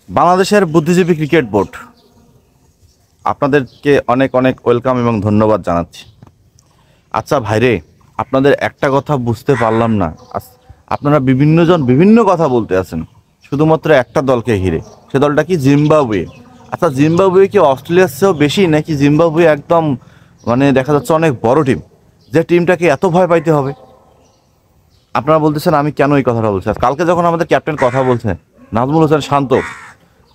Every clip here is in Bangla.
বাংলাদেশের বুদ্ধিজীবী ক্রিকেট বোর্ড আপনাদেরকে অনেক অনেক ওয়েলকাম এবং ধন্যবাদ জানাচ্ছি। আচ্ছা ভাইরে, আপনাদের একটা কথা বুঝতে পারলাম না। আপনারা বিভিন্নজন বিভিন্ন কথা বলতে আছেন শুধুমাত্র একটা দলকে ঘিরে। সে দলটা কি? জিম্বাবুয়ে। আচ্ছা, জিম্বাবুয়ে কি অস্ট্রেলিয়ার চেয়েও বেশি, নাকি জিম্বাবুয়ে একদম মানে দেখা যাচ্ছে অনেক বড় টিম, যে টিমটাকে এত ভয় পাইতে হবে? আপনারা বলতেছেন আমি কেন এই কথাটা বলছি। কালকে যখন আমাদের ক্যাপ্টেন কথা বলছে, নাজমুল হোসেন শান্ত,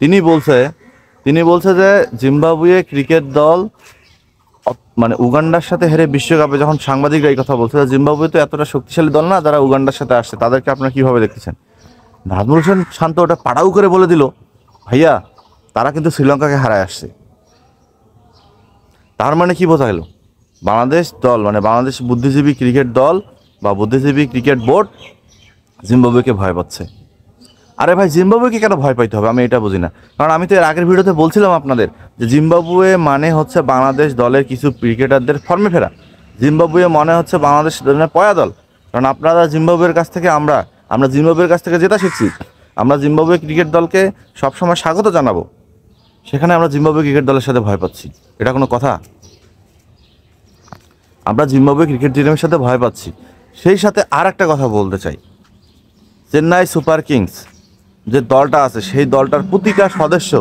তিনি বলছে যে জিম্বাবুয়ে ক্রিকেট দল মানে উগান্ডার সাথে হেরে বিশ্বকাপে, যখন সাংবাদিকরা এই কথা বলছে জিম্বাবুয়ে তো এতটা শক্তিশালী দল না যারা উগান্ডার সাথে আসছে, তাদেরকে আপনারা কীভাবে দেখতেছেন? নাজমুল হোসেন শান্ত ওটা পাড়াও করে বলে দিল, ভাইয়া তারা কিন্তু শ্রীলঙ্কাকে হারায় আসছে। তার মানে কি বোঝা গেল? বাংলাদেশ দল মানে বাংলাদেশ বুদ্ধিজীবী ক্রিকেট দল বা বুদ্ধিজীবী ক্রিকেট বোর্ড জিম্বাবুয়েকে ভয় পাচ্ছে। আরে ভাই, জিম্বাবুয়েকে কেন ভয় পাইতে হবে? আমি এটা বুঝি না। কারণ আমি তো এর আগের ভিডিওতে বলছিলাম আপনাদের যে জিম্বাবুয়ে মানে হচ্ছে বাংলাদেশ দলের কিছু ক্রিকেটারদের ফর্মে ফেরা। জিম্বাবুয়ে মনে হচ্ছে বাংলাদেশ দলের পয়া দল। কারণ আপনারা জিম্বাবুয়ের কাছ থেকে আমরা জিম্বাবুয়ের কাছ থেকে যেটা শিখছি, আমরা জিম্বাবুয়ে ক্রিকেট দলকে সবসময় স্বাগত জানাবো। সেখানে আমরা জিম্বাবুয়ে ক্রিকেট দলের সাথে ভয় পাচ্ছি, এটা কোনো কথা? আমরা জিম্বাবুয়ে ক্রিকেট টিমের সাথে ভয় পাচ্ছি। সেই সাথে আর একটা কথা বলতে চাই, চেন্নাই সুপার কিংস যে দলটা আছে, সেই দলটার প্রতিটা সদস্য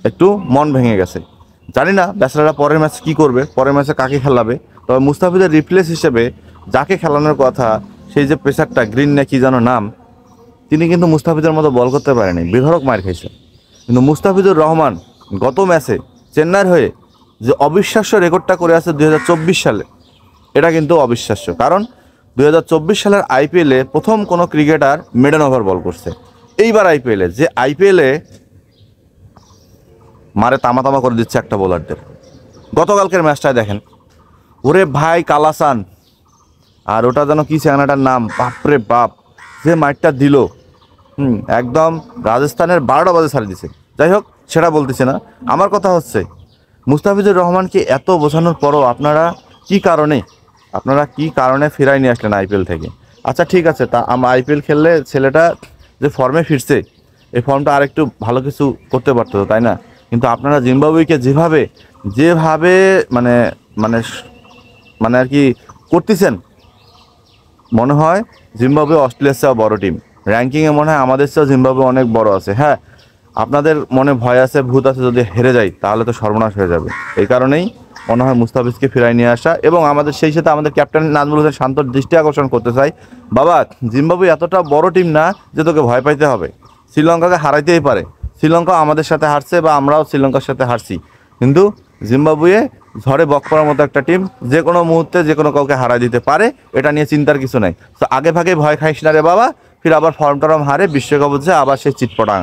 একটু মন ভেঙে গেছে। জানি না ব্যাচলাররা পরের ম্যাচ কী করবে, পরের ম্যাচে কাকে খেলাবে। তবে মুস্তাফিজের রিপ্লেস হিসেবে যাকে খেলানোর কথা, সেই যে পেসারটা গ্রিন নাকি যেন নাম, তিনি কিন্তু মুস্তাফিজের মতো বল করতে পারেনি, বেধড়ক মার খাইছে। কিন্তু মুস্তাফিজুর রহমান গত ম্যাচে চেন্নাইয়ের হয়ে যে অবিশ্বাস্য রেকর্ডটা করে আছে 2024 সালে, এটা কিন্তু অবিশ্বাস্য। কারণ 2024 সালের আইপিএলে প্রথম কোনো ক্রিকেটার মিডল ওভার বল করছে। এইবার আইপিএলে মারে তামা করে দিচ্ছে একটা বোলারদের। গতকালকের ম্যাচটায় দেখেন, ওরে ভাই কালাসান, আর ওটা যেন কি চ্যাংড়াটার নাম, বাপরে বাপ, যে মাইটটা দিল, একদম রাজস্থানের 12টা বাজে ছাড়ি দিছে। যাই হোক, সেটা বলতেছে না। আমার কথা হচ্ছে, মুস্তাফিজুর রহমানকে এত বোঝানোর পরও আপনারা কি কারণে ফেরাই নিয়ে আসলেন আইপিএল থেকে? আচ্ছা ঠিক আছে, তা আমরা আইপিএল খেললে ছেলেটা যে ফর্মে ফিরছে, এই ফর্মটা আরেকটু ভালো কিছু করতে পারতো, তাই না? কিন্তু আপনারা জিম্বাবুয়েকে যেভাবে মানে মানে মানে আর কি করতেছেন, মনে হয় জিম্বাবুয়ে অস্ট্রেলিয়ার চেয়েও বড় টিম। র্যাঙ্কিংয়ে মনে হয় আমাদের চেয়েও জিম্বাবুয়ে অনেক বড় আছে। হ্যাঁ, আপনাদের মনে ভয় আছে, ভূত আছে, যদি হেরে যায় তাহলে তো সর্বনাশ হয়ে যাবে। এই কারণেই মনে হয় মুস্তাফিজকে ফিরাই নিয়ে আসা, এবং সেই সাথে আমাদের ক্যাপ্টেন নাজমুল হোসেন শান্তর দৃষ্টি আকর্ষণ করতে চাই, বাবা জিম্বাবুয়ে এতটা বড় টিম না যে তোকে ভয় পাইতে হবে। শ্রীলঙ্কাকে হারাইতেই পারে, শ্রীলঙ্কা আমাদের সাথে হারছে বা আমরাও শ্রীলঙ্কার সাথে হারছি, কিন্তু জিম্বাবুয়ে ঝড়ে বক পড়ার মতো একটা টিম, যে কোনো মুহূর্তে যে কোনো কাউকে হারাই দিতে পারে। এটা নিয়ে চিন্তার কিছু নাই। তো আগে ভাগে ভয় খাইস না রে বাবা, ফির আবার ফর্ম টরম হারে বিশ্বকাপ হচ্ছে আবার সেই চিটপটাং।